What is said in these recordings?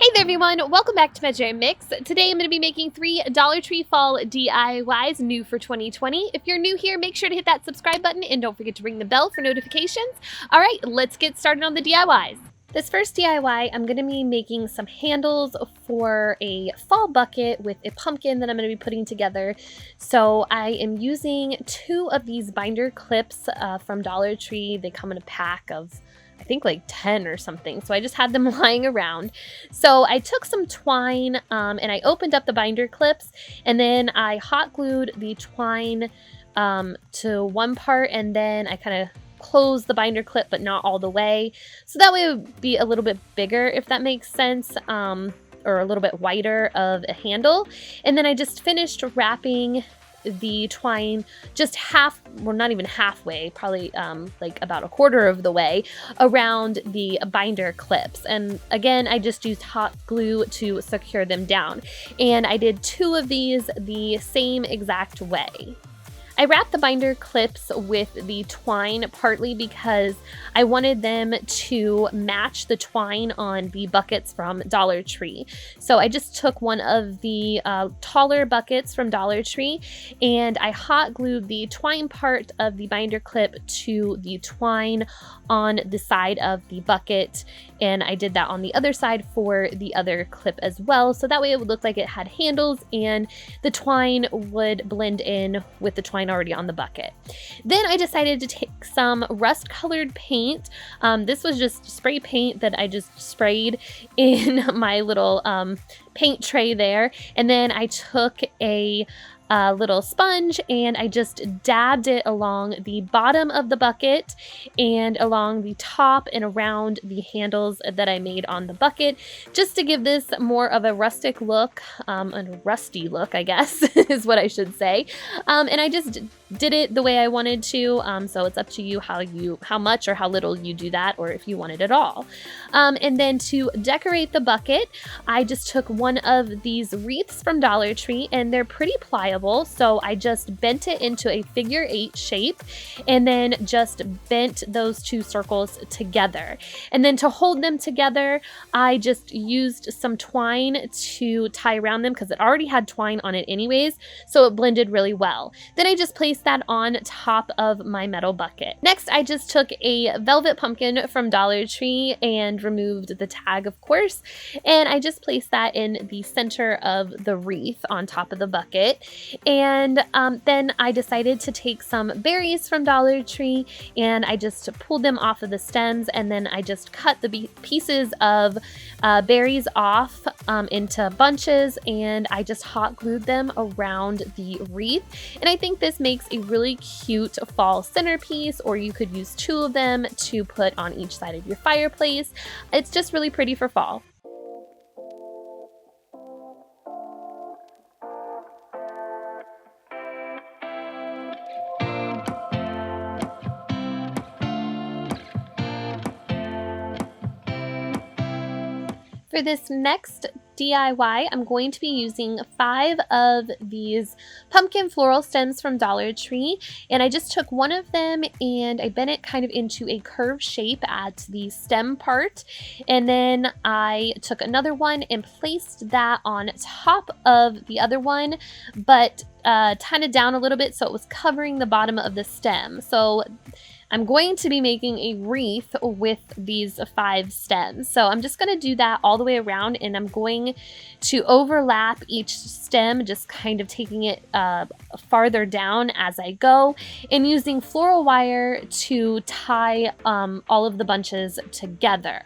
Hey there everyone, welcome back to Measure and Mix. Today I'm going to be making 3 Dollar Tree fall DIYs new for 2020. If you're new here, make sure to hit that subscribe button and don't forget to ring the bell for notifications. Alright, let's get started on the DIYs. This first DIY, I'm going to be making some handles for a fall bucket with a pumpkin that I'm going to be putting together. So I am using 2 of these binder clips from Dollar Tree. They come in a pack of I think like 10 or something. So I just had them lying around. So I took some twine and I opened up the binder clips and then I hot glued the twine to one part and then I kind of closed the binder clip but not all the way. So that way it would be a little bit bigger, if that makes sense, or a little bit wider of a handle. And then I just finished wrapping the twine just not even halfway, probably like about a quarter of the way around the binder clips. And again, I just used hot glue to secure them down. And I did 2 of these the same exact way. I wrapped the binder clips with the twine partly because I wanted them to match the twine on the buckets from Dollar Tree. So I just took one of the taller buckets from Dollar Tree and I hot glued the twine part of the binder clip to the twine on the side of the bucket, and I did that on the other side for the other clip as well, so that way it would look like it had handles and the twine would blend in with the twine already on the bucket. Then I decided to take some rust colored paint. This was just spray paint that I just sprayed in my little paint tray there, and then I took a little sponge and I just dabbed it along the bottom of the bucket and along the top and around the handles that I made on the bucket, just to give this more of a rustic look, a rusty look, I guess is what I should say. And I just did it the way I wanted to, so it's up to you how much or how little you do that, or if you want it at all. And then to decorate the bucket, I just took one of these wreaths from Dollar Tree, and they're pretty pliable, so I just bent it into a figure 8 shape and then just bent those 2 circles together. And then to hold them together, I just used some twine to tie around them because it already had twine on it anyways, so it blended really well. Then I just placed that on top of my metal bucket. Next, I just took a velvet pumpkin from Dollar Tree and removed the tag, of course, and I just placed that in the center of the wreath on top of the bucket. And then I decided to take some berries from Dollar Tree and I just pulled them off of the stems, and then I just cut the pieces of berries off into bunches, and I just hot glued them around the wreath. And I think this makes a really cute fall centerpiece, or you could use 2 of them to put on each side of your fireplace. It's just really pretty for fall. For this next DIY, I'm going to be using 5 of these pumpkin floral stems from Dollar Tree, and I just took one of them and I bent it kind of into a curved shape at the stem part, and then I took another one and placed that on top of the other one, but kind of down a little bit so it was covering the bottom of the stem. So I'm going to be making a wreath with these 5 stems. So I'm just going to do that all the way around, and I'm going to overlap each stem, just kind of taking it farther down as I go, and using floral wire to tie all of the bunches together.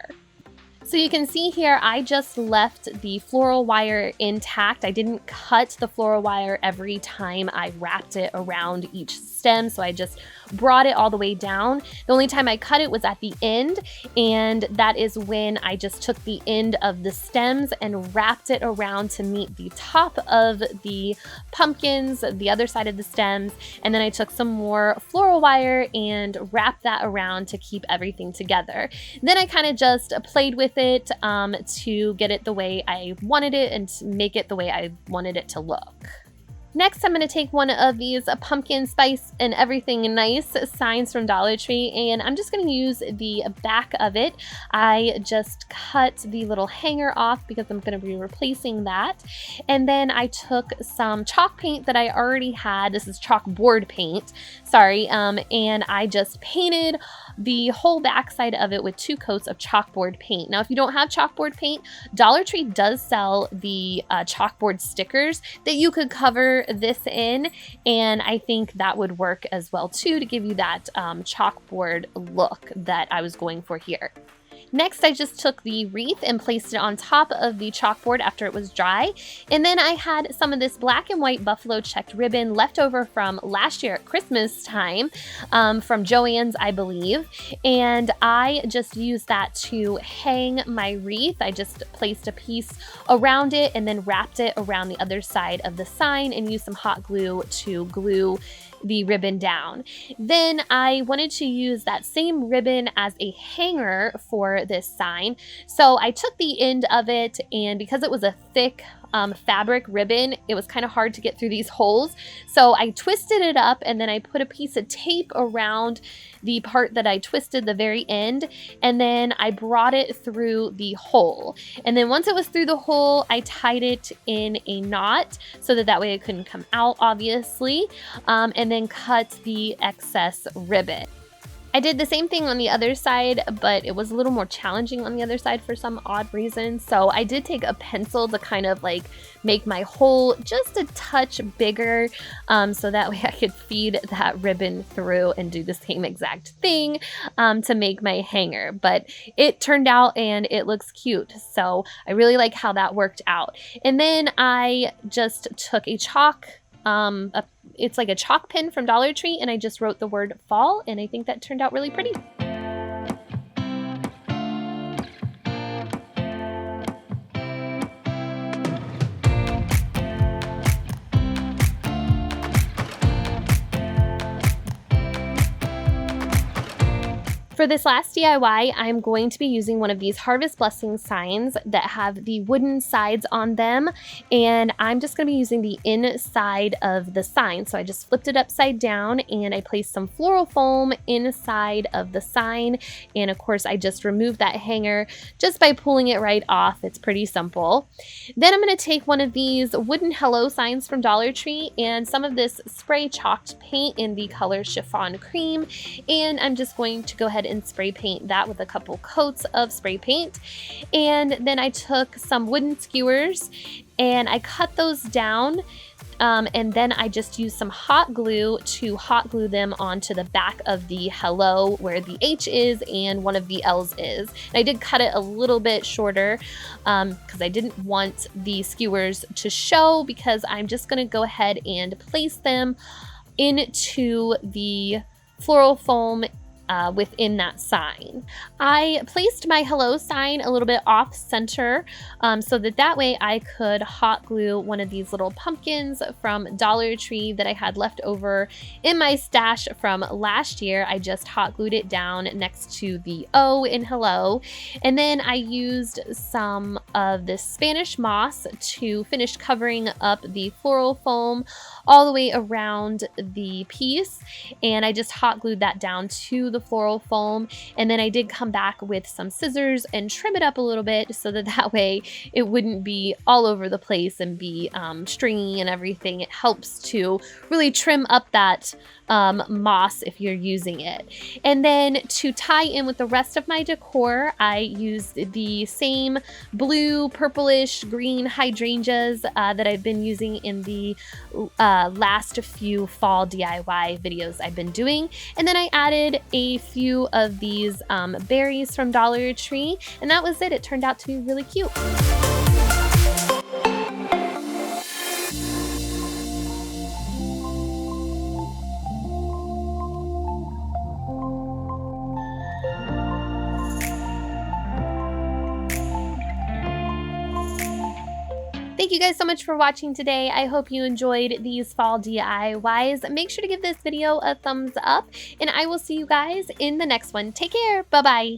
So you can see here, I just left the floral wire intact. I didn't cut the floral wire every time I wrapped it around each stem, so I just brought it all the way down. The only time I cut it was at the end, and that is when I just took the end of the stems and wrapped it around to meet the top of the pumpkins, the other side of the stems, and then I took some more floral wire and wrapped that around to keep everything together. Then I kind of just played with it to get it the way I wanted it and to make it the way I wanted it to look. Next, I'm going to take one of these pumpkin spice and everything nice signs from Dollar Tree, and I'm just going to use the back of it. I just cut the little hanger off because I'm going to be replacing that. And then I took some chalk paint that I already had. This is chalkboard paint, sorry, and I just painted the whole back side of it with 2 coats of chalkboard paint. Now, if you don't have chalkboard paint, Dollar Tree does sell the chalkboard stickers that you could cover this in, and I think that would work as well too to give you that chalkboard look that I was going for here. Next, I just took the wreath and placed it on top of the chalkboard after it was dry. And then I had some of this black and white buffalo checked ribbon left over from last year at Christmas time, from Joann's, I believe. And I just used that to hang my wreath. I just placed a piece around it and then wrapped it around the other side of the sign and used some hot glue to glue the ribbon down. Then I wanted to use that same ribbon as a hanger for this sign. So I took the end of it, and because it was a thick fabric ribbon, it was kind of hard to get through these holes. So I twisted it up, and then I put a piece of tape around the part that I twisted, the very end, and then I brought it through the hole. And then once it was through the hole, I tied it in a knot so that way it couldn't come out, obviously, and then cut the excess ribbon. I did the same thing on the other side, but it was a little more challenging on the other side for some odd reason. So I did take a pencil to kind of like make my hole just a touch bigger, so that way I could feed that ribbon through and do the same exact thing to make my hanger. But it turned out and it looks cute. So I really like how that worked out. And then I just took a chalk, it's like a chalk pen from Dollar Tree, and I just wrote the word fall, and I think that turned out really pretty. For this last DIY, I'm going to be using one of these Harvest Blessing signs that have the wooden sides on them, and I'm just going to be using the inside of the sign. So I just flipped it upside down, and I placed some floral foam inside of the sign, and of course I just removed that hanger just by pulling it right off. It's pretty simple. Then I'm going to take one of these wooden hello signs from Dollar Tree and some of this spray chalked paint in the color Chiffon Cream, and I'm just going to go ahead and spray paint that with a couple coats of spray paint. And then I took some wooden skewers and I cut those down, and then I just used some hot glue to hot glue them onto the back of the hello where the H is and one of the L's is. And I did cut it a little bit shorter because I didn't want the skewers to show, because I'm just going to go ahead and place them into the floral foam within that sign. I placed my hello sign a little bit off center, so that way I could hot glue one of these little pumpkins from Dollar Tree that I had left over in my stash from last year. I just hot glued it down next to the O in hello, and then I used some of this Spanish moss to finish covering up the floral foam all the way around the piece, and I just hot glued that down to the floral foam. And then I did come back with some scissors and trim it up a little bit so that way it wouldn't be all over the place and be stringy and everything. It helps to really trim up that moss if you're using it. And then to tie in with the rest of my decor, I used the same blue, purplish, green hydrangeas that I've been using in the last few fall DIY videos I've been doing. And then I added a few of these berries from Dollar Tree, and that was it. It turned out to be really cute. Thank you guys so much for watching today. I hope you enjoyed these fall DIYs. Make sure to give this video a thumbs up, and I will see you guys in the next one. Take care. Bye-bye.